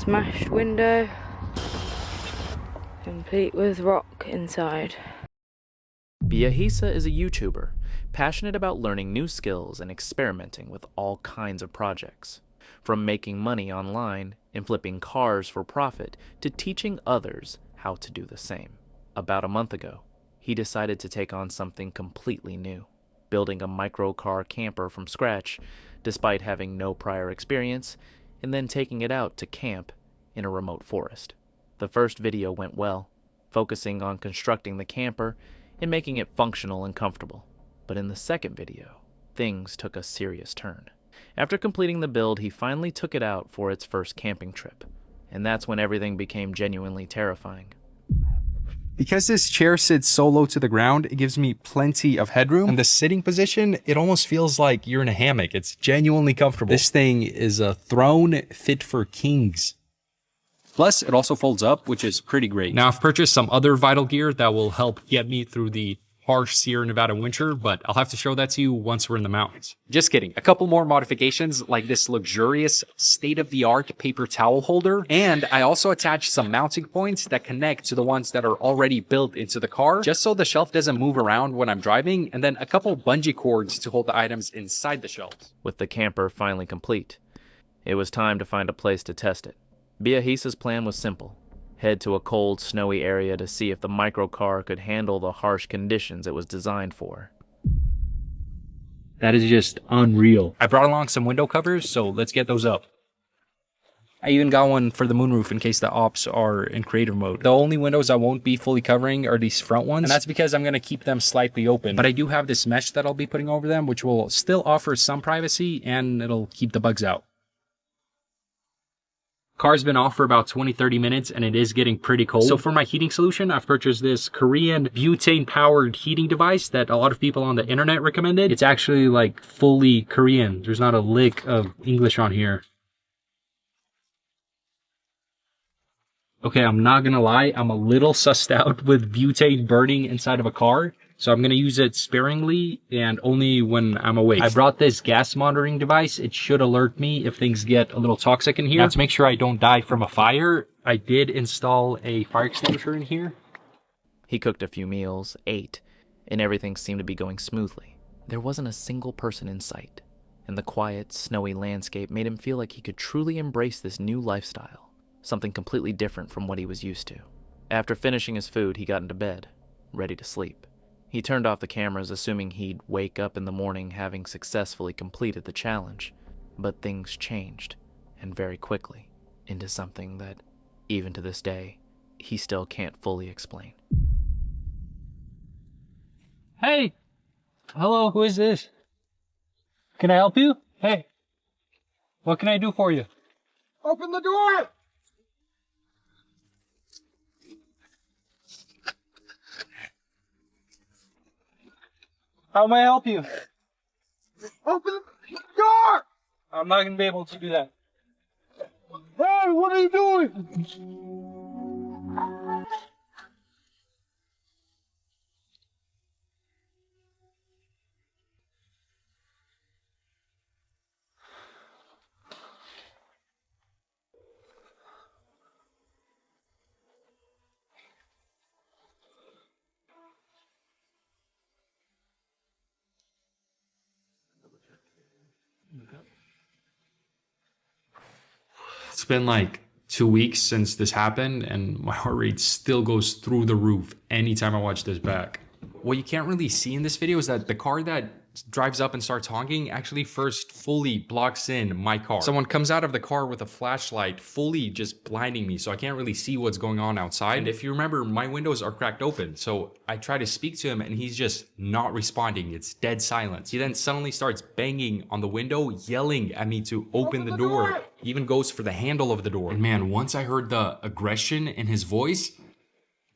smashed window, complete with rock inside. Beahisa is a YouTuber, passionate about learning new skills and experimenting with all kinds of projects. From making money online and flipping cars for profit to teaching others how to do the same. About a month ago, he decided to take on something completely new, building a microcar camper from scratch despite having no prior experience, and then taking it out to camp in a remote forest. The first video went well, focusing on constructing the camper and making it functional and comfortable. But in the second video, things took a serious turn. After completing the build, he finally took it out for its first camping trip, and that's when everything became genuinely terrifying. Because this chair sits so low to the ground, it gives me plenty of headroom. And the sitting position, it almost feels like you're in a hammock. It's genuinely comfortable. This thing is a throne fit for kings. Plus, it also folds up, which is pretty great. Now, I've purchased some other vital gear that will help get me through the harsh Sierra Nevada winter, but I'll have to show that to you once we're in the mountains. Just kidding. A couple more modifications, like this luxurious state-of-the-art paper towel holder, and I also attached some mounting points that connect to the ones that are already built into the car, just so the shelf doesn't move around when I'm driving, and then a couple bungee cords to hold the items inside the shelves. With the camper finally complete, it was time to find a place to test it. Beahisa's plan was simple. Head to a cold, snowy area to see if the microcar could handle the harsh conditions it was designed for. That is just unreal. I brought along some window covers, so let's get those up. I even got one for the moonroof in case the ops are in creative mode. The only windows I won't be fully covering are these front ones, and that's because I'm going to keep them slightly open. But I do have this mesh that I'll be putting over them, which will still offer some privacy, and it'll keep the bugs out. Car's been off for about 20-30 minutes and it is getting pretty cold. So for my heating solution, I've purchased this Korean butane powered heating device that a lot of people on the internet recommended. It's actually like fully Korean. There's not a lick of English on here. Okay, I'm not gonna lie, I'm a little sussed out with butane burning inside of a car. So I'm going to use it sparingly and only when I'm awake. I brought this gas monitoring device. It should alert me if things get a little toxic in here. Now, to make sure I don't die from a fire, I did install a fire extinguisher in here. He cooked a few meals, ate, and everything seemed to be going smoothly. There wasn't a single person in sight, and the quiet, snowy landscape made him feel like he could truly embrace this new lifestyle, something completely different from what he was used to. After finishing his food, he got into bed, ready to sleep. He turned off the cameras, assuming he'd wake up in the morning having successfully completed the challenge. But things changed, and very quickly, into something that, even to this day, he still can't fully explain. Hey! Hello, who is this? Can I help you? Hey! What can I do for you? Open the door! How may I help you? Open the door! I'm not going to be able to do that. Hey, what are you doing? It's been like 2 weeks since this happened and my heart rate still goes through the roof anytime I watch this back. What you can't really see in this video is that the car that drives up and starts honking actually first fully blocks in my car. Someone comes out of the car with a flashlight fully just blinding me, so I can't really see what's going on outside. And if you remember, my windows are cracked open, so I try to speak to him and he's just not responding. It's dead silence. He then suddenly starts banging on the window, yelling at me to open the door. He even goes for the handle of the door. And man, once I heard the aggression in his voice,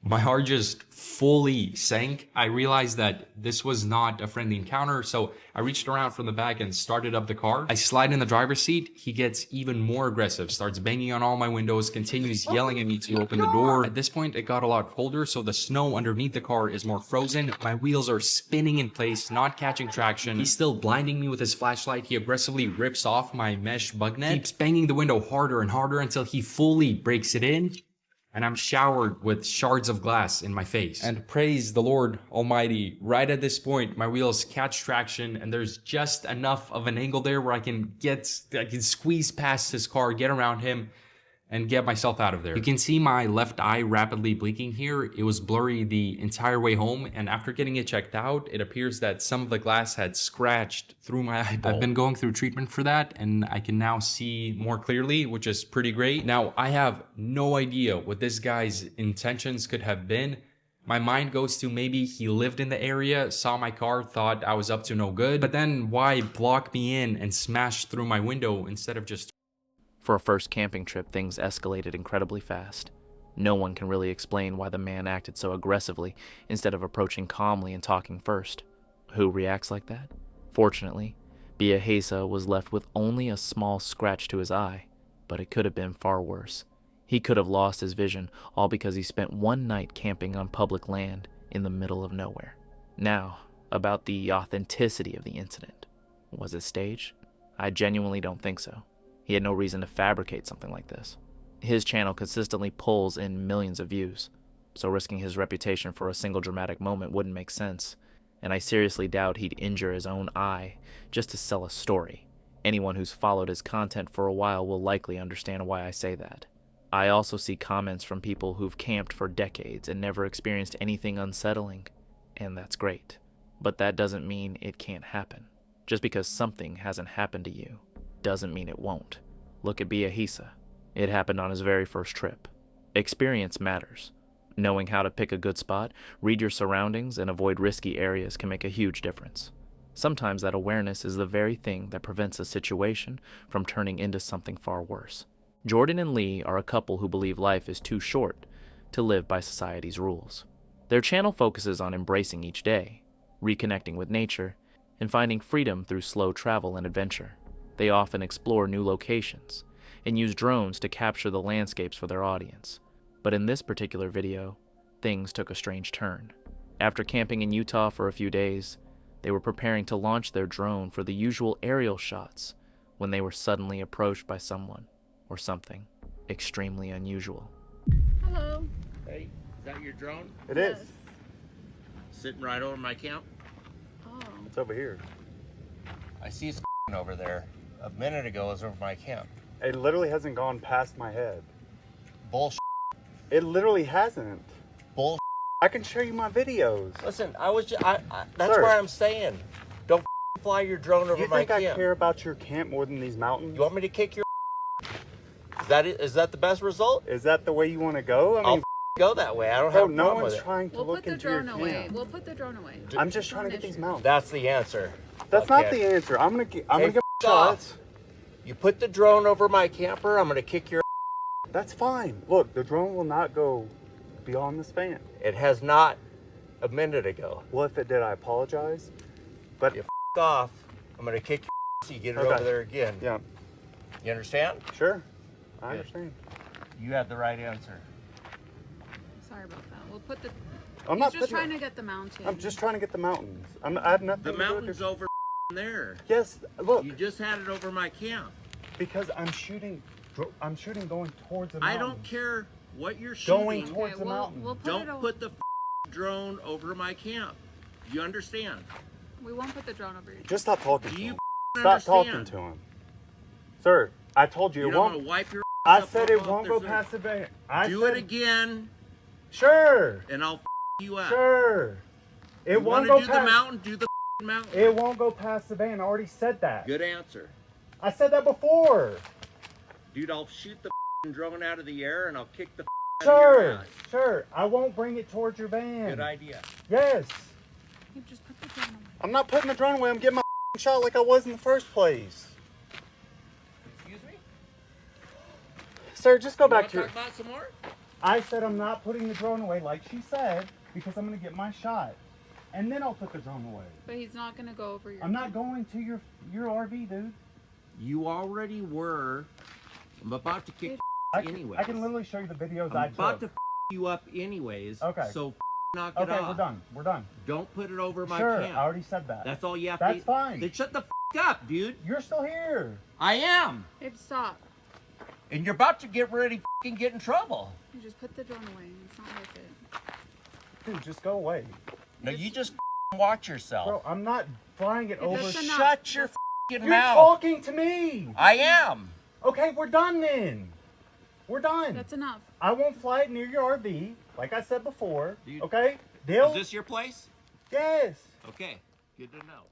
My heart just fully sank. I realized that this was not a friendly encounter, so I reached around from the back and started up the car. I slide in the driver's seat. He gets even more aggressive, starts banging on all my windows, continues yelling at me to open the door. At this point, it got a lot colder, so the snow underneath the car is more frozen. My wheels are spinning in place, not catching traction. He's still blinding me with his flashlight. He aggressively rips off my mesh bug net, keeps banging the window harder and harder until he fully breaks it in. And I'm showered with shards of glass in my face. And praise the Lord Almighty, right at this point, my wheels catch traction and there's just enough of an angle there where I can squeeze past his car, get around him, and get myself out of there. You can see my left eye rapidly blinking here. It was blurry the entire way home, and after getting it checked out, it appears that some of the glass had scratched through my eyeball. I've been going through treatment for that, and I can now see more clearly, which is pretty great. Now, I have no idea what this guy's intentions could have been. My mind goes to maybe he lived in the area, saw my car, thought I was up to no good, but then why block me in and smash through my window instead of just... For a first camping trip, things escalated incredibly fast. No one can really explain why the man acted so aggressively instead of approaching calmly and talking first. Who reacts like that? Fortunately, Beahisa was left with only a small scratch to his eye, but it could have been far worse. He could have lost his vision, all because he spent one night camping on public land in the middle of nowhere. Now, about the authenticity of the incident. Was it staged? I genuinely don't think so. He had no reason to fabricate something like this. His channel consistently pulls in millions of views, so risking his reputation for a single dramatic moment wouldn't make sense, and I seriously doubt he'd injure his own eye just to sell a story. Anyone who's followed his content for a while will likely understand why I say that. I also see comments from people who've camped for decades and never experienced anything unsettling, and that's great. But that doesn't mean it can't happen. Just because something hasn't happened to you doesn't mean it won't. Look at Beahisa. It happened on his very first trip. Experience matters. Knowing how to pick a good spot, read your surroundings, and avoid risky areas can make a huge difference. Sometimes that awareness is the very thing that prevents a situation from turning into something far worse. Jordan and Lee are a couple who believe life is too short to live by society's rules. Their channel focuses on embracing each day, reconnecting with nature, and finding freedom through slow travel and adventure. They often explore new locations and use drones to capture the landscapes for their audience. But in this particular video, things took a strange turn. After camping in Utah for a few days, they were preparing to launch their drone for the usual aerial shots when they were suddenly approached by someone or something extremely unusual. Hello. Hey, is that your drone? It is. Sitting right over my camp? Oh. It's over here. I see a over there. A minute ago it was over my camp. It literally hasn't gone past my head. Bullshit. It literally hasn't. Bullshit. I can show you my videos. Listen, that's Sir. where I'm saying. Don't fly your drone over You my think I camp. care about your camp more than these mountains? You want me to kick your Is that it? Is that the best result? Is that the way you want to go? I mean, Go that way. I don't bro, have a no problem one's with it. trying to We'll look put the into your drone away. camp. We'll put the drone away. I'm just trying to get these mountains. That's the answer. That's not Okay. the answer. I'm gonna get Hey, shots. You put the drone over my camper, I'm gonna kick your That's fine. Look, the drone will not go beyond this fan. It has not a minute ago. Well, if it did, I apologize. But You off. I'm gonna kick your so you get it Okay. over there again. yeah, You understand? sure. I Good. understand. You had the right answer. Sorry about that. We'll put the. I'm He's not just putting trying to get the mountain. I'm just trying to get the mountains. I have nothing The to do with mountain's this. over there. Yes, look, You just had it over my camp. because I'm shooting going towards the I mountains. don't care what you're Going shooting. towards the mountain. We'll put Don't it put the drone over my camp. You understand? We won't put the drone over your. Just stop talking Do to you him. Stop understand? talking to him. Sir, I told you You're it not won't. gonna wipe your I up said off it won't go there. past the van. I Do said, it again, Sure, and I'll you up. sure. It You won't wanna go do past. the mountain? Do the mountain. It won't go past the van. I already said that. Good answer, I said that before. dude. I'll shoot the drone out of the air, and I'll kick the out of your Sure, ass. sure. I won't bring it towards your van. Good idea. Yes. You just put the drone away. I'm not putting the drone away. I'm getting my shot like I was in the first place. Excuse me. Sir, just go You back wanna to your... talk about some more? I said I'm not putting the drone away like she said because I'm going to get my shot. And then I'll put the drone away. But he's not gonna go over your. I'm not going to your RV, dude. You already were. I'm about to kick anyways. I can literally show you the videos I I'm about took. to you up anyways. Okay. So knock it Okay, off. we're done. We're done. Don't put it over my Sure, camp. I already said that. That's all you have to. That's fine. Then shut the up, dude. You're still here. I am. Babe, stop. And you're about to get ready to get in trouble. You just put the drone away. It's not worth it. Dude, just go away. No, you just watch yourself. Bro, I'm not flying it over. That's enough. Shut your You're mouth. talking to me. I am. Okay, we're done then. We're done. That's enough. I won't fly it near your RV, like I said before. You- Okay? Deal? Is this your place? Yes. Okay. Good to know.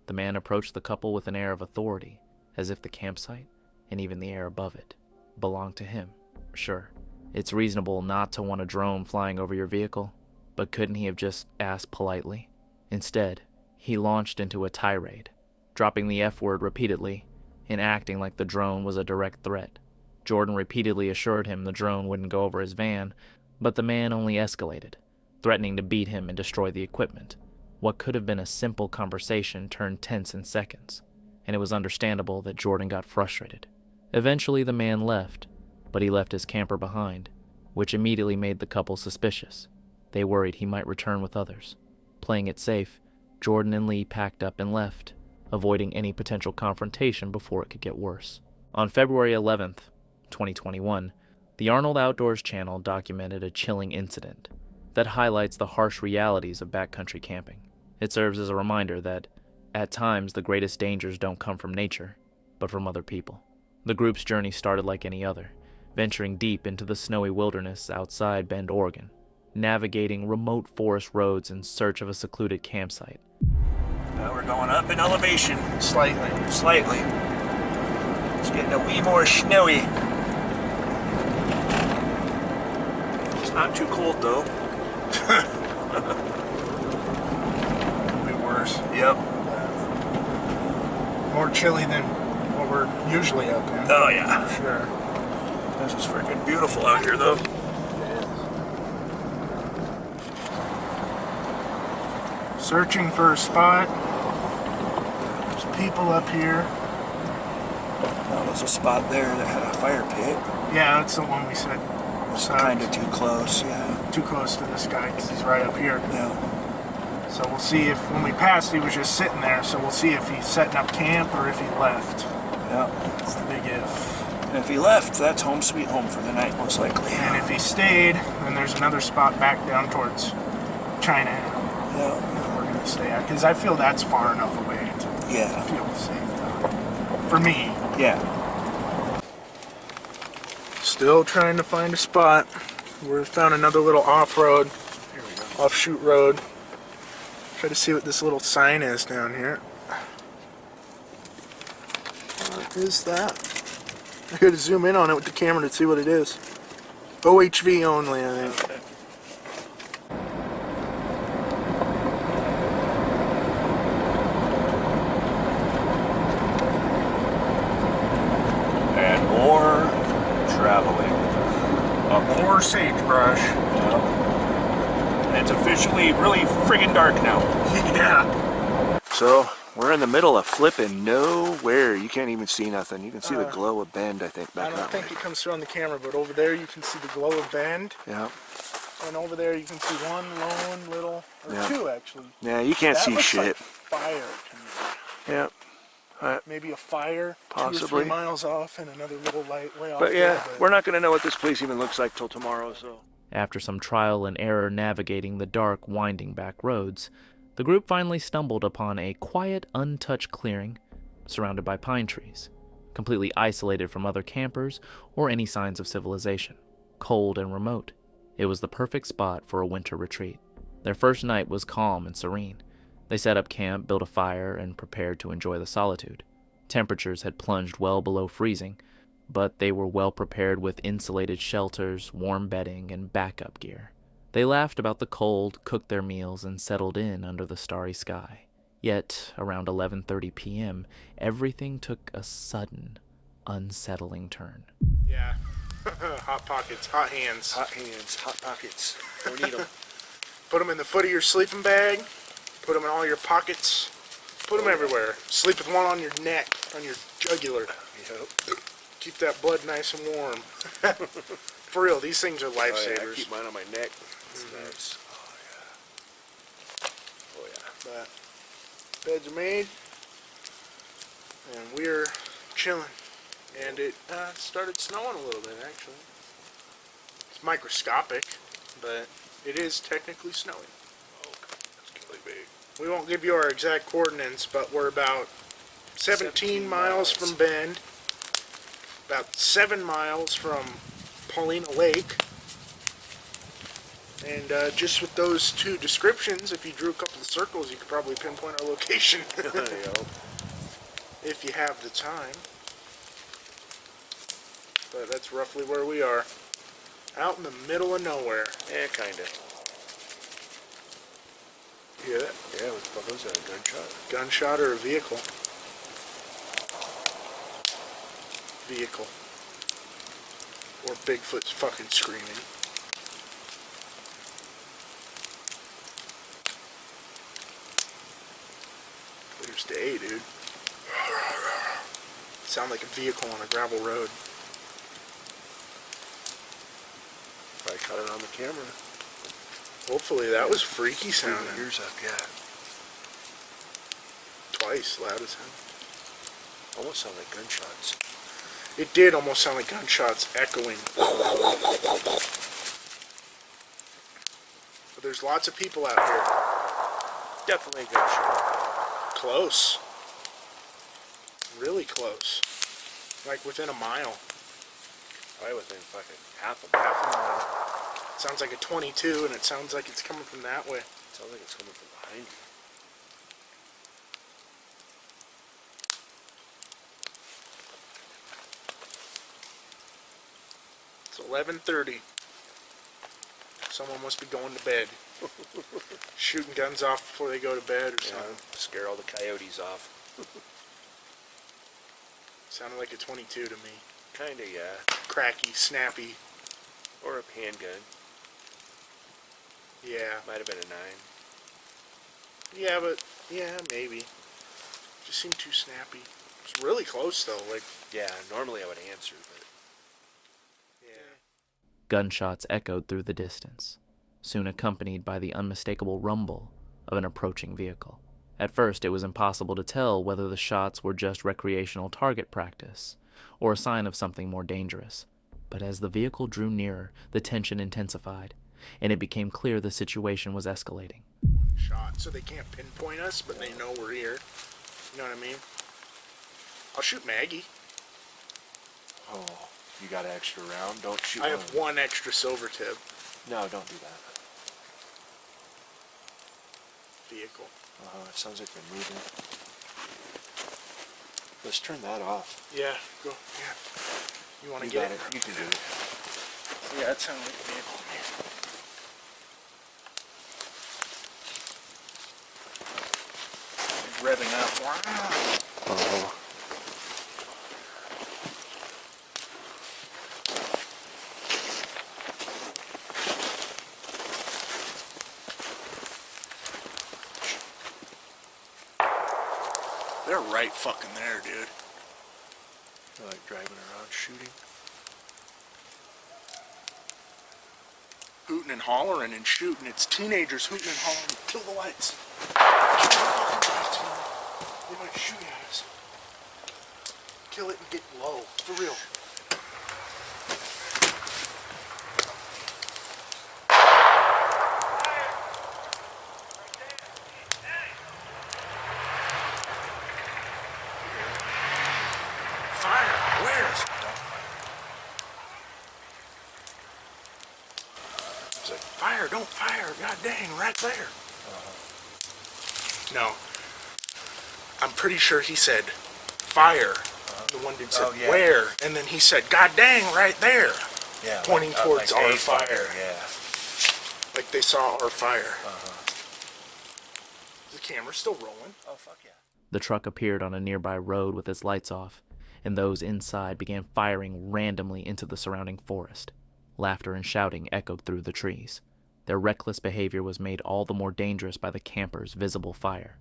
The man approached the couple with an air of authority, as if the campsite, and even the air above it, belonged to him. Sure, it's reasonable not to want a drone flying over your vehicle, but couldn't he have just asked politely? Instead, he launched into a tirade, dropping the F word repeatedly and acting like the drone was a direct threat. Jordan repeatedly assured him the drone wouldn't go over his van, but the man only escalated, threatening to beat him and destroy the equipment. What could have been a simple conversation turned tense in seconds, and it was understandable that Jordan got frustrated. Eventually the man left, but he left his camper behind, which immediately made the couple suspicious. They worried he might return with others. Playing it safe, Jordan and Lee packed up and left, avoiding any potential confrontation before it could get worse. On February 11th, 2021, the Arnold Outdoors channel documented a chilling incident that highlights the harsh realities of backcountry camping. It serves as a reminder that, at times, the greatest dangers don't come from nature, but from other people. The group's journey started like any other, venturing deep into the snowy wilderness outside Bend, Oregon, navigating remote forest roads in search of a secluded campsite. We're going up in elevation, slightly. It's getting a wee more snowy. It's not too cold though. Could be worse. Yep. More chilly than what we're usually up in. Oh yeah. For sure. This is freaking beautiful out here though. Searching for a spot. There's people up here. Well, there's a spot there that had a fire pit. Yeah, that's the one we said. It's sucked. kind of too close, yeah. Too close to this guy because he's right up here. Yeah. So we'll see if, when we passed, he was just sitting there. So we'll see if he's setting up camp or if he left. Yeah. That's the big if. And if he left, that's home sweet home for the night, most likely. And if he stayed, then there's another spot back down towards China Yeah. that we're going to stay at. Because I feel that's far enough away to Yeah. feel safe. For me. Yeah. Still trying to find a spot. We found another little off-road, offshoot road. Try to see what this little sign is down here. What is that? I gotta zoom in on it with the camera to see what it is. OHV only, I think. And more traveling. More sagebrush. And it's officially really friggin' dark now. Yeah. So, we're in the middle of flipping nowhere. You can't even see nothing. You can see the glow of Bend, I think, I back don't that think way. it comes through on the camera, but over there you can see the glow of Bend. Yeah. And over there you can see one lone little, or Yeah. two actually. Yeah, you can't That see looks shit. like fire to me. Yeah. Maybe a fire 2 or Possibly. 3 miles off and another little light way off. But yeah, there, we're not going to know what this place even looks like till tomorrow, so. After some trial and error navigating the dark, winding back roads, the group finally stumbled upon a quiet, untouched clearing surrounded by pine trees, completely isolated from other campers or any signs of civilization. Cold and remote, it was the perfect spot for a winter retreat. Their first night was calm and serene. They set up camp, built a fire, and prepared to enjoy the solitude. Temperatures had plunged well below freezing, but they were well prepared with insulated shelters, warm bedding, and backup gear. They laughed about the cold, cooked their meals, and settled in under the starry sky. Yet, around 11:30 p.m., everything took a sudden, unsettling turn. Yeah. Hot pockets, hot hands. Hot hands, hot pockets. Don't need them. Put them in the foot of your sleeping bag. Put them in all your pockets. Put them everywhere. Sleep with one on your neck, on your jugular. Yep. Keep that blood nice and warm. For real, these things are lifesavers. Oh, yeah, I keep mine on my neck. That's nice. Oh yeah. But beds are made, and we're chilling. And it started snowing a little bit, actually. It's microscopic, but it is technically snowing. Oh, that's really big. We won't give you our exact coordinates, but we're about 17 miles from Bend, about 7 miles from Paulina Lake. And just with those two descriptions, if you drew a couple of circles, you could probably pinpoint our location. If you have the time. But that's roughly where we are. Out in the middle of nowhere. Yeah, kinda. You hear that? Yeah, what the fuck was that? A gunshot? Gunshot or a vehicle? Vehicle. Or Bigfoot's fucking screaming. Clear as day, dude. Sound like a vehicle on a gravel road. Probably caught it on the camera. Hopefully that was freaky sounding. Ears up, yeah. Twice, loud as hell. Almost sound like gunshots. It did almost sound like gunshots echoing. But there's lots of people out here. Definitely a gunshot. Close. Really close. Like within a mile. Probably within fucking half a mile. It sounds like a 22, and it sounds like it's coming from that way. Sounds like it's coming from behind you. It's 11:30. Someone must be going to bed. Shooting guns off before they go to bed or something. Scare all the coyotes off. Sounded like a 22 to me. Kinda, yeah. Cracky, snappy. Or a handgun. Yeah. Might have been a 9. Yeah, but, yeah, maybe. Just seemed too snappy. It's really close, though. Like, Yeah, normally I would answer, but... yeah. Gunshots echoed through the distance, soon accompanied by the unmistakable rumble of an approaching vehicle. At first, it was impossible to tell whether the shots were just recreational target practice or a sign of something more dangerous. But as the vehicle drew nearer, the tension intensified, and it became clear the situation was escalating. One shot, so they can't pinpoint us, but they know we're here. You know what I mean? I'll shoot Maggie. Oh, you got an extra round? Don't shoot I have one extra silver tip. No, don't do that. Vehicle. It sounds like they're moving. Let's turn that off. Yeah, go. Yeah. You want to You get got it? it. You can do it. Yeah, it sounded like a vehicle to me. It's revving up. Wow. Oh. They're right fucking there, dude. They're like driving around shooting. Hooting and hollering and shooting. It's teenagers hooting and hollering. Kill the lights. They might shoot at us. Kill it and get low. For real. Fire. Where? It's like, fire, don't fire. God dang, right there. No. I'm pretty sure he said fire. The one dude said where, and then he said, God dang, right there. Yeah. Pointing towards like our a fire. Yeah. Like they saw our fire. Is the camera still rolling? Oh, fuck yeah. The truck appeared on a nearby road with its lights off, and those inside began firing randomly into the surrounding forest. Laughter and shouting echoed through the trees. Their reckless behavior was made all the more dangerous by the campers' visible fire.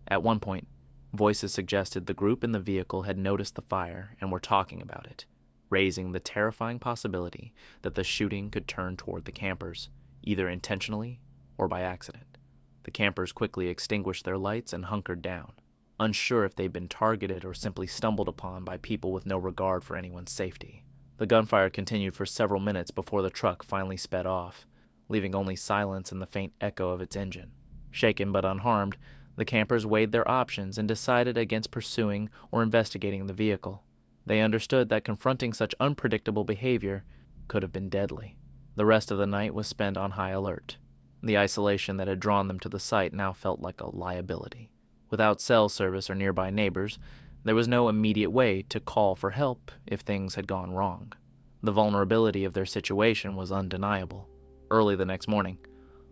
At one point, voices suggested the group in the vehicle had noticed the fire and were talking about it, raising the terrifying possibility that the shooting could turn toward the campers, either intentionally or by accident. The campers quickly extinguished their lights and hunkered down, unsure if they'd been targeted or simply stumbled upon by people with no regard for anyone's safety. The gunfire continued for several minutes before the truck finally sped off, leaving only silence and the faint echo of its engine. Shaken but unharmed, the campers weighed their options and decided against pursuing or investigating the vehicle. They understood that confronting such unpredictable behavior could have been deadly. The rest of the night was spent on high alert. The isolation that had drawn them to the site now felt like a liability. Without cell service or nearby neighbors, there was no immediate way to call for help if things had gone wrong. The vulnerability of their situation was undeniable. Early the next morning,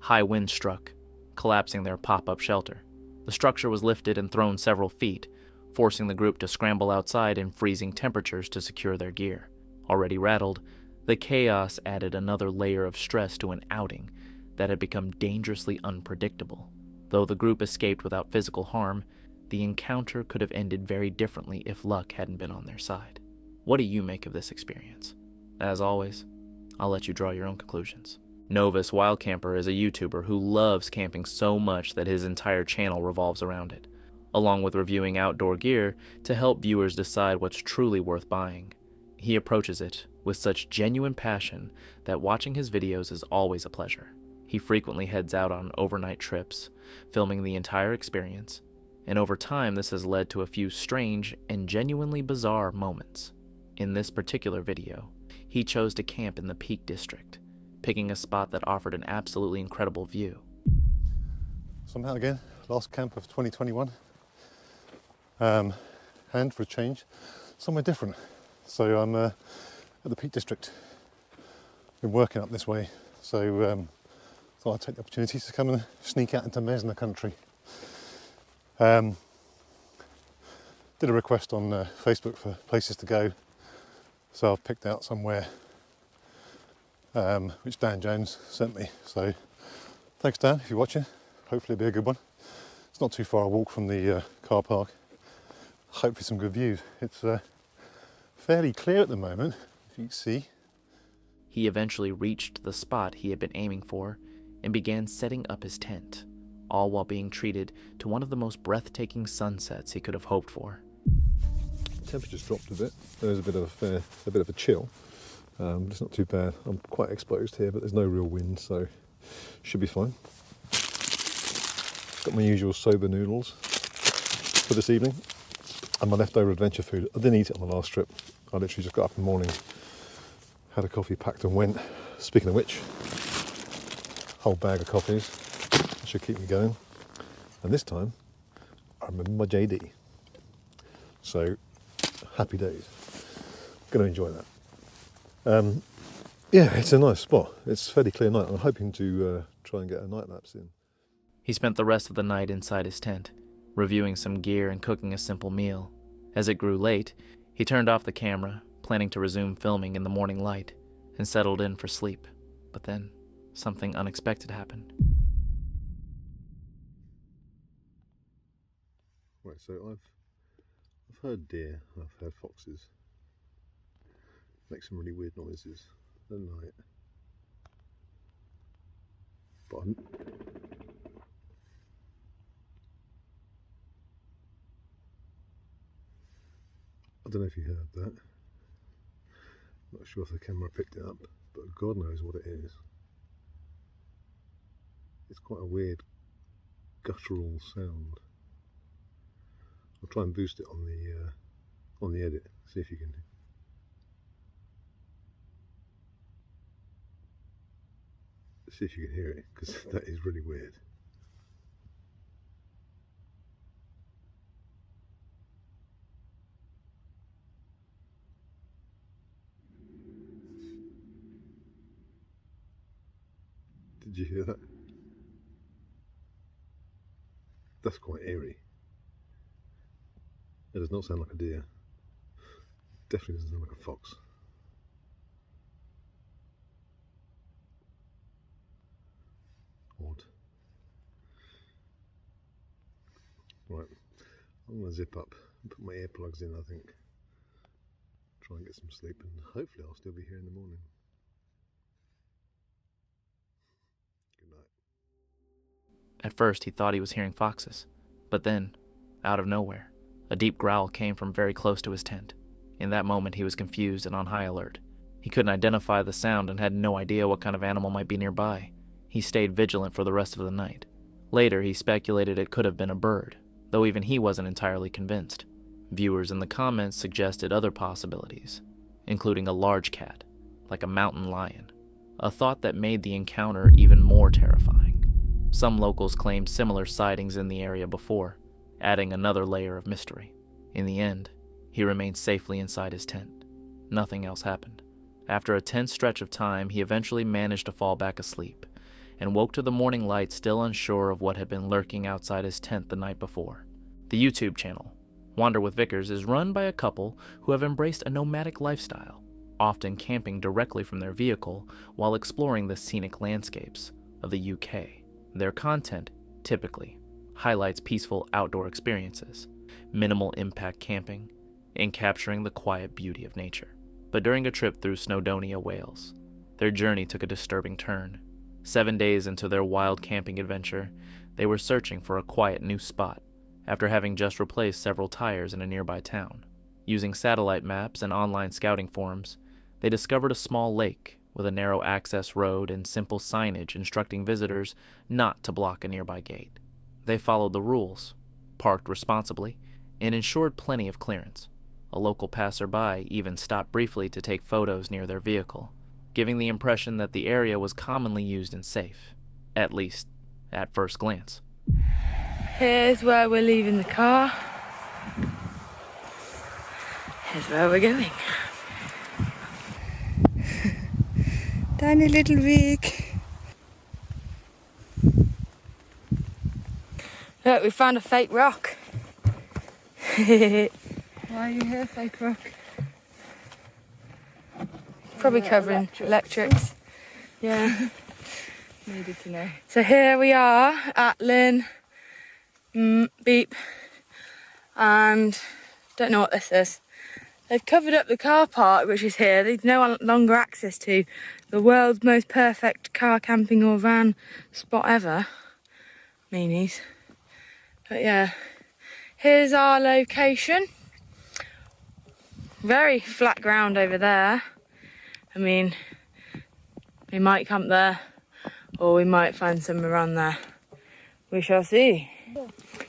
high winds struck, collapsing their pop-up shelter. The structure was lifted and thrown several feet, forcing the group to scramble outside in freezing temperatures to secure their gear. Already rattled, the chaos added another layer of stress to an outing that had become dangerously unpredictable. Though the group escaped without physical harm, the encounter could have ended very differently if luck hadn't been on their side. What do you make of this experience? As always, I'll let you draw your own conclusions. Novus Wildcamper is a YouTuber who loves camping so much that his entire channel revolves around it, along with reviewing outdoor gear to help viewers decide what's truly worth buying. He approaches it with such genuine passion that watching his videos is always a pleasure. He frequently heads out on overnight trips, filming the entire experience, and over time this has led to a few strange and genuinely bizarre moments. In this particular video, he chose to camp in the Peak District, picking a spot that offered an absolutely incredible view. So I'm out again, last camp of 2021, and for a change, somewhere different. So I'm at the Peak District. Been working up this way, so thought I'd take the opportunity to come and sneak out into Mesna country. Did a request on Facebook for places to go, so I've picked out somewhere which Dan Jones sent me. So thanks Dan, if you're watching. Hopefully it'll be a good one. It's not too far a walk from the car park. Hopefully some good views. It's fairly clear at the moment, if you can see. He eventually reached the spot he had been aiming for and began setting up his tent, all while being treated to one of the most breathtaking sunsets he could have hoped for. The temperature's dropped a bit. There's a bit of a chill. It's not too bad. I'm quite exposed here, but there's no real wind, so should be fine. Got my usual soba noodles for this evening, and my leftover adventure food. I didn't eat it on the last trip. I literally just got up in the morning, had a coffee, packed and went. Speaking of which, whole bag of coffees. That should keep me going. And this time, I remember my JD. So, happy days. Going to enjoy that. Yeah, it's a nice spot. It's a fairly clear night. I'm hoping to try and get a night lapse in. He spent the rest of the night inside his tent, reviewing some gear and cooking a simple meal. As it grew late, he turned off the camera, planning to resume filming in the morning light, and settled in for sleep. But then, something unexpected happened. Right, so I've heard deer, I've heard foxes make some really weird noises at night. But I don't know if you heard that. Not sure if the camera picked it up, but God knows what it is. It's quite a weird guttural sound. I'll try and boost it on the edit, see if you can hear it, because that is really weird. Did you hear that? That's quite eerie. It does not sound like a deer. Definitely doesn't sound like a fox. Odd. Right, I'm going to zip up and put my earplugs in, I think. Try and get some sleep, and hopefully I'll still be here in the morning. Good night. At first, he thought he was hearing foxes, but then, out of nowhere, a deep growl came from very close to his tent. In that moment, he was confused and on high alert. He couldn't identify the sound and had no idea what kind of animal might be nearby. He stayed vigilant for the rest of the night. Later, he speculated it could have been a bird, though even he wasn't entirely convinced. Viewers in the comments suggested other possibilities, including a large cat, like a mountain lion, a thought that made the encounter even more terrifying. Some locals claimed similar sightings in the area before, adding another layer of mystery. In the end, he remained safely inside his tent. Nothing else happened. After a tense stretch of time, he eventually managed to fall back asleep, and woke to the morning light still unsure of what had been lurking outside his tent the night before. The YouTube channel, Wander with Vickers, is run by a couple who have embraced a nomadic lifestyle, often camping directly from their vehicle while exploring the scenic landscapes of the UK. Their content, typically, highlights peaceful outdoor experiences, minimal impact camping, and capturing the quiet beauty of nature. But during a trip through Snowdonia, Wales, their journey took a disturbing turn. 7 days into their wild camping adventure, they were searching for a quiet new spot after having just replaced several tires in a nearby town. Using satellite maps and online scouting forums, they discovered a small lake with a narrow access road and simple signage instructing visitors not to block a nearby gate. They followed the rules, parked responsibly, and ensured plenty of clearance. A local passerby even stopped briefly to take photos near their vehicle, giving the impression that the area was commonly used and safe, at least at first glance. Here's where we're leaving the car. Here's where we're going. Tiny little Vic. Look, we found a fake rock. Why are you here, fake rock? Probably covering electrics. Yeah. Needed to know. So here we are at Lynn, Beep, and don't know what this is. They've covered up the car park, which is here. There's no longer access to the world's most perfect car camping or van spot ever. Meanies. But yeah, here's our location. Very flat ground over there. I mean, we might camp there, or we might find some around there. We shall see.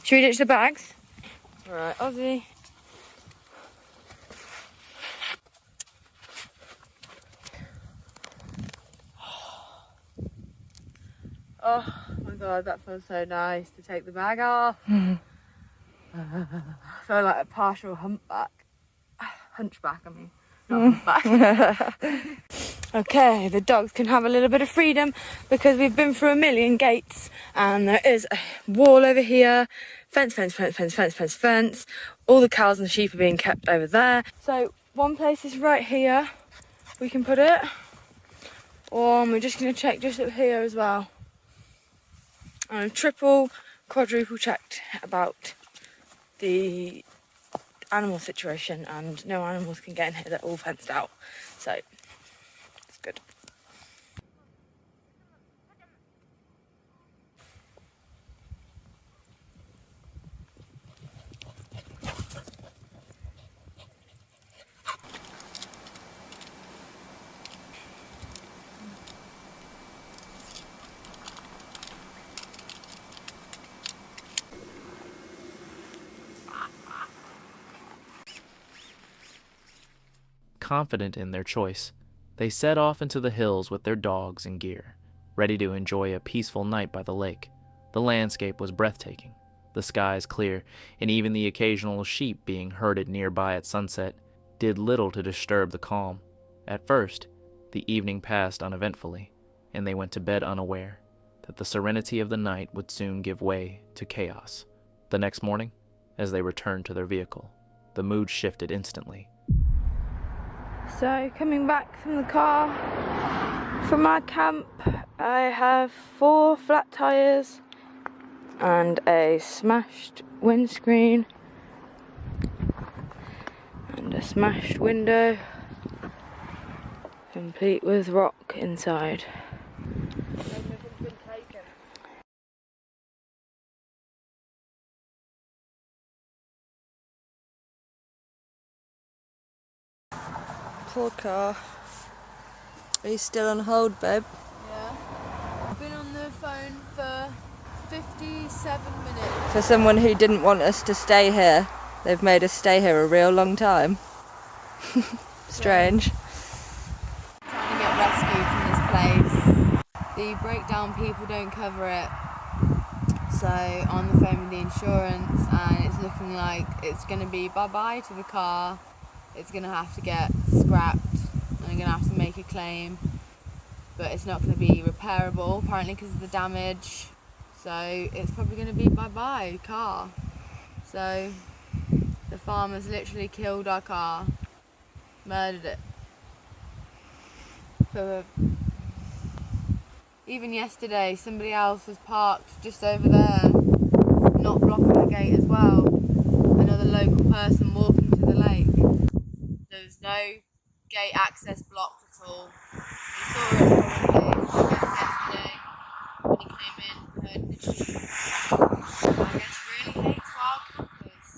Should we ditch the bags? Alright, Ozzy. Oh my god, that feels so nice to take the bag off. I feel like a partial hunchback, I mean, not hunchback. Okay, the dogs can have a little bit of freedom because we've been through a million gates and there is a wall over here, fence. All the cows and the sheep are being kept over there. So one place is right here, we can put it, or we're just going to check just up here as well. I've quadruple checked about the animal situation and no animals can get in here, they're all fenced out, so it's good. Confident in their choice, they set off into the hills with their dogs and gear, ready to enjoy a peaceful night by the lake. The landscape was breathtaking, the skies clear, and even the occasional sheep being herded nearby at sunset did little to disturb the calm. At first, the evening passed uneventfully, and they went to bed unaware that the serenity of the night would soon give way to chaos. The next morning, as they returned to their vehicle, the mood shifted instantly. So coming back from the car, from our camp, I have 4 flat tyres and a smashed windscreen and a smashed window, complete with rock inside. Poor car. Are you still on hold, babe? Yeah. I've been on the phone for 57 minutes. For someone who didn't want us to stay here, they've made us stay here a real long time. Strange. Trying to get rescued from this place. The breakdown people don't cover it. So on the phone with the insurance, and it's looking like it's going to be bye-bye to the car. It's going to have to get scrapped, and I'm going to have to make a claim. But it's not going to be repairable, apparently, because of the damage. So it's probably going to be bye-bye car. So the farmer's literally killed our car, murdered it. So even yesterday, somebody else was parked just over there, not blocking the gate as well. Another local person walking to the lake. There's no gate access blocked at all. He saw us probably, yesterday when he came in, heard the cheep. I guess really hates wild campers,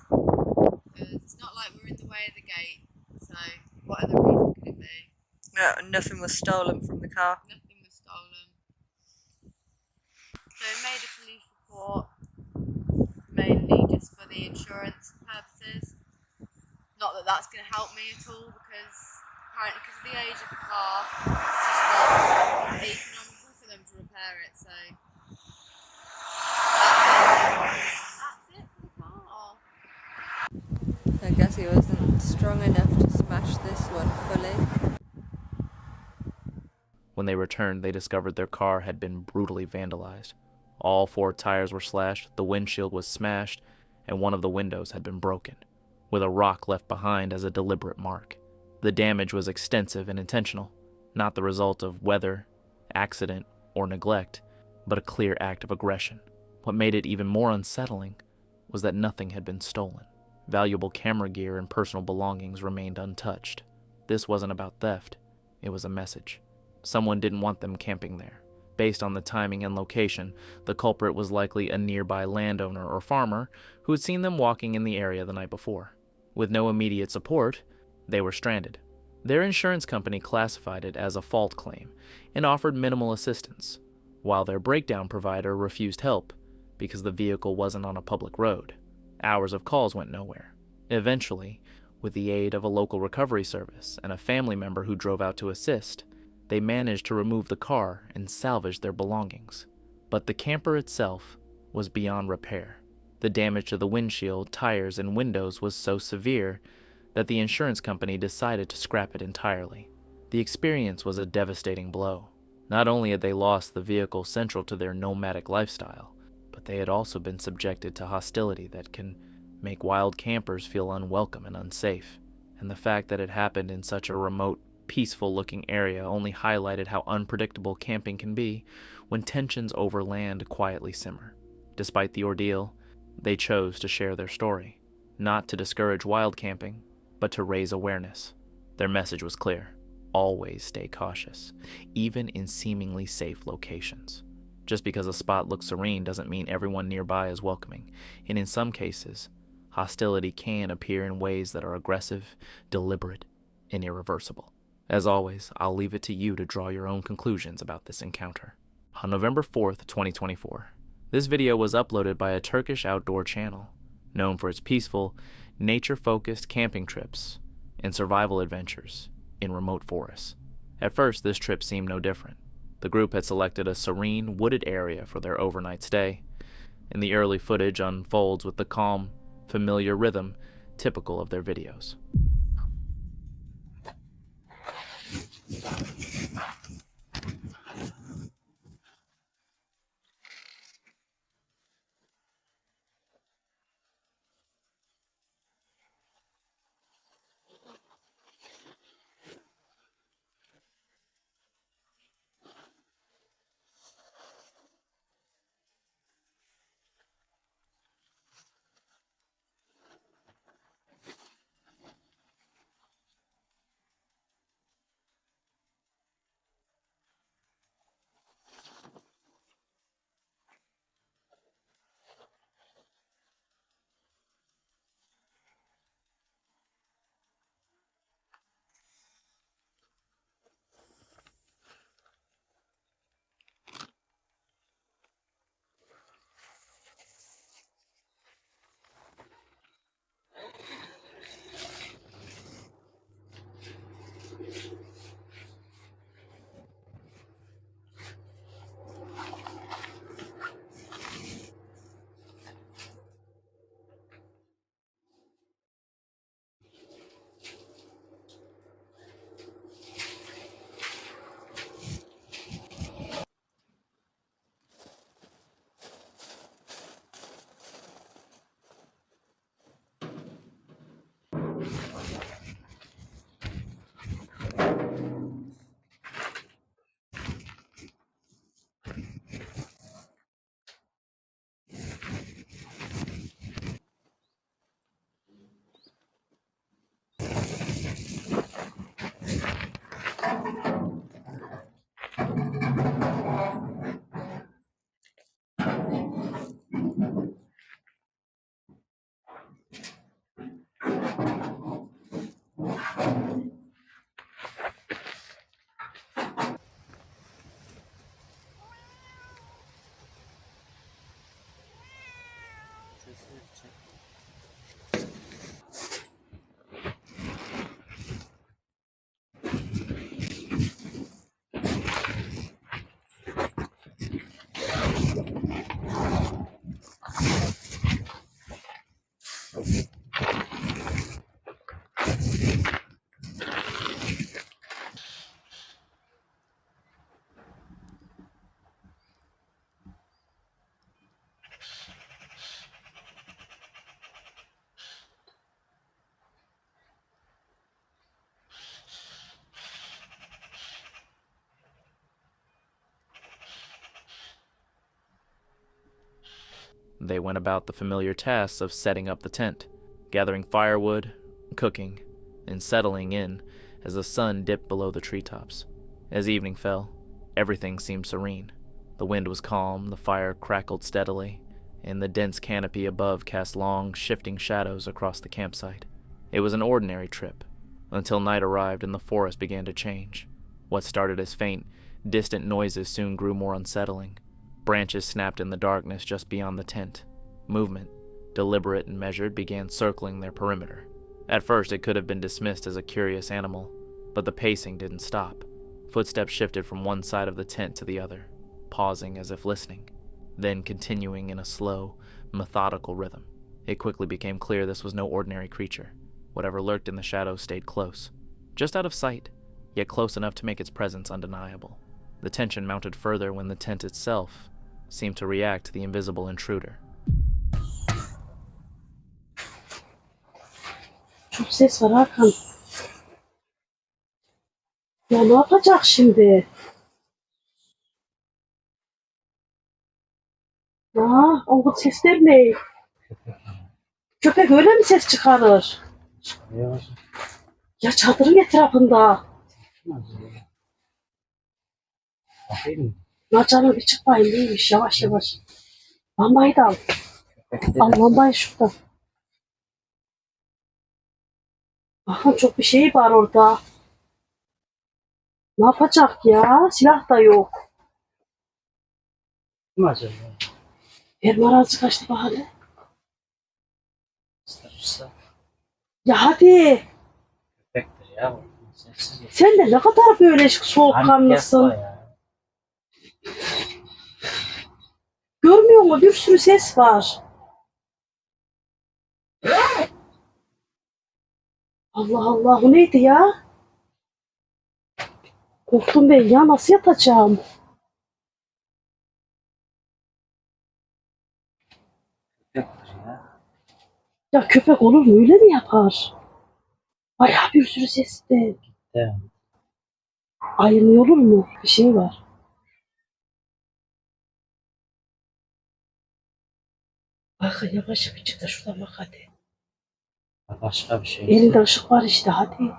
because it's not like we're in the way of the gate, so what other reason could it be? No, nothing was stolen from the car. Nothing was stolen. So we made a police report, mainly just for the insurance purposes. Not that that's going to help me at all, because apparently because of the age of the car, it's just not economical for them to repair it, so that's it for the car. I guess he wasn't strong enough to smash this one fully. When they returned, they discovered their car had been brutally vandalized. All 4 tires were slashed, the windshield was smashed, and one of the windows had been broken, with a rock left behind as a deliberate mark. The damage was extensive and intentional, not the result of weather, accident, or neglect, but a clear act of aggression. What made it even more unsettling was that nothing had been stolen. Valuable camera gear and personal belongings remained untouched. This wasn't about theft, it was a message. Someone didn't want them camping there. Based on the timing and location, the culprit was likely a nearby landowner or farmer who had seen them walking in the area the night before. With no immediate support, they were stranded. Their insurance company classified it as a fault claim and offered minimal assistance, while their breakdown provider refused help because the vehicle wasn't on a public road. Hours of calls went nowhere. Eventually, with the aid of a local recovery service and a family member who drove out to assist, they managed to remove the car and salvage their belongings. But the camper itself was beyond repair. The damage to the windshield, tires, and windows was so severe that the insurance company decided to scrap it entirely. The experience was a devastating blow. Not only had they lost the vehicle central to their nomadic lifestyle, but they had also been subjected to hostility that can make wild campers feel unwelcome and unsafe. And the fact that it happened in such a remote, peaceful-looking area only highlighted how unpredictable camping can be when tensions over land quietly simmer. Despite the ordeal, they chose to share their story, not to discourage wild camping, but to raise awareness. Their message was clear: always stay cautious, even in seemingly safe locations. Just because a spot looks serene doesn't mean everyone nearby is welcoming, and in some cases, hostility can appear in ways that are aggressive, deliberate, and irreversible. As always, I'll leave it to you to draw your own conclusions about this encounter. On November 4th, 2024, this video was uploaded by a Turkish outdoor channel, known for its peaceful, nature-focused camping trips and survival adventures in remote forests. At first, this trip seemed no different. The group had selected a serene, wooded area for their overnight stay, and the early footage unfolds with the calm, familiar rhythm typical of their videos. They went about the familiar tasks of setting up the tent, gathering firewood, cooking, and settling in as the sun dipped below the treetops. As evening fell, everything seemed serene. The wind was calm, the fire crackled steadily, and the dense canopy above cast long, shifting shadows across the campsite. It was an ordinary trip, until night arrived and the forest began to change. What started as faint, distant noises soon grew more unsettling. Branches snapped in the darkness just beyond the tent. Movement, deliberate and measured, began circling their perimeter. At first, it could have been dismissed as a curious animal, but the pacing didn't stop. Footsteps shifted from one side of the tent to the other, pausing as if listening, then continuing in a slow, methodical rhythm. It quickly became clear this was no ordinary creature. Whatever lurked in the shadows stayed close, just out of sight, yet close enough to make its presence undeniable. The tension mounted further when the tent itself seemed to react to the invisible intruder. Çok ses var Hakan. Ya ne yapacak şimdi? O sesler ne? Köpek öyle mi ses çıkarır? Ya çadırın etrafında. Ya canım bir çıkmayın değilmiş yavaş yavaş. Lambayı da al. Al lambayı şurada. Bakın çok bir şey var orada. Ne yapacak ya? Silah da yok. Kim acaba? Elmarazı kaçtı bak hadi. Isırırsa Ya hadi. köpektir ya. Sessiz ol. Sen de ne kadar böyle soğukkanlısın. Yapma ya. Görmüyor musun? Bir sürü ses var. Allah Allah, bu neydi ya? Korktum ben ya, nasıl yatacağım? Köpektir ya. Ya köpek olur mu? Öyle mi yapar? Bayağı bir sürü ses de. Evet. Ayırmıyor olur mu? Bir şey var. Bak yavaş bir çık da şuradan bak hadi. Başka bir şey. Elinde ışık var işte hadi.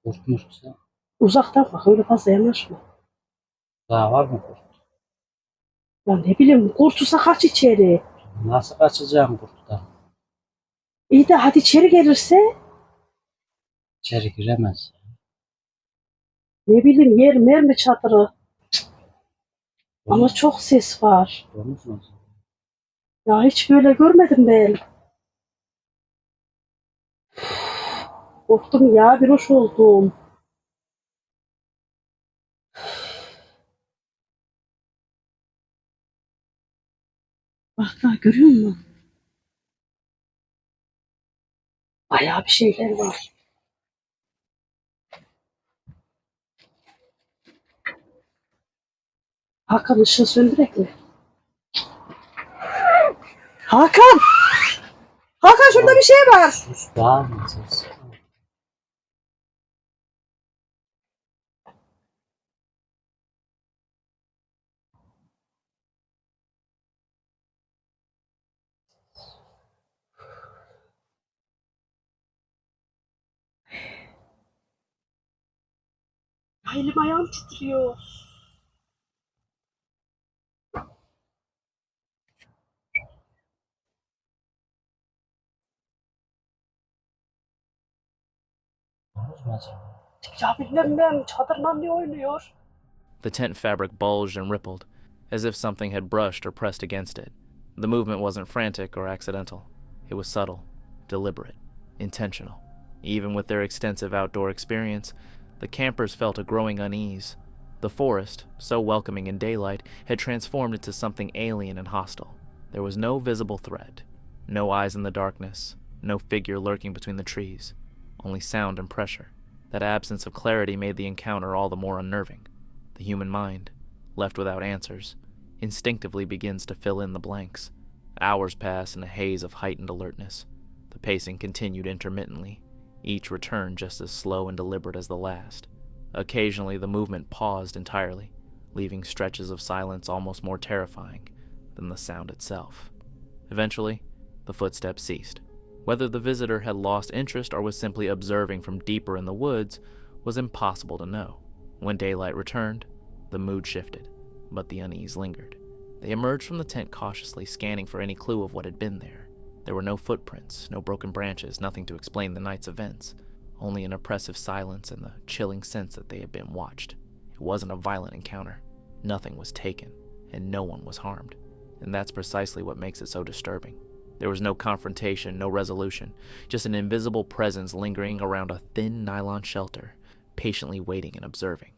Kurtmuşsa. Uzaktan bak, öyle fazla yanaşma. Daha var mı kurt? Ya ne bileyim, kurtulsa kaç içeri. Nasıl kaçacağım kurttan? İyi de hadi içeri gelirse. İçeri giremez. Ne bileyim, yer mermi çadırı. Ama çok ses var. Domuz mu? Ya hiç böyle görmedim ben. Korktum ya, bir hoş oldum. Bak daha görüyor musun? Bayağı bir şeyler var. Hakan ışığı söndürek mi? Hakan! Hakan şurada bir şey var. Sus bağırma ses. Elim ayağım titriyor. Domuz mu acaba? Ya bilmem ben, çadırla ne oynuyor? The tent fabric bulged and rippled, as if something had brushed or pressed against it. The movement wasn't frantic or accidental. It was subtle, deliberate, intentional. Even with their extensive outdoor experience, the campers felt a growing unease. The forest, so welcoming in daylight, had transformed into something alien and hostile. There was no visible threat, no eyes in the darkness, no figure lurking between the trees, only sound and pressure. That absence of clarity made the encounter all the more unnerving. The human mind, left without answers, instinctively begins to fill in the blanks. Hours pass in a haze of heightened alertness. The pacing continued intermittently, each return just as slow and deliberate as the last. Occasionally, the movement paused entirely, leaving stretches of silence almost more terrifying than the sound itself. Eventually, the footsteps ceased. Whether the visitor had lost interest or was simply observing from deeper in the woods was impossible to know. When daylight returned, the mood shifted, but the unease lingered. They emerged from the tent cautiously, scanning for any clue of what had been there. There were no footprints, no broken branches, nothing to explain the night's events, only an oppressive silence and the chilling sense that they had been watched. It wasn't a violent encounter. Nothing was taken, and no one was harmed. And that's precisely what makes it so disturbing. There was no confrontation, no resolution, just an invisible presence lingering around a thin nylon shelter, patiently waiting and observing.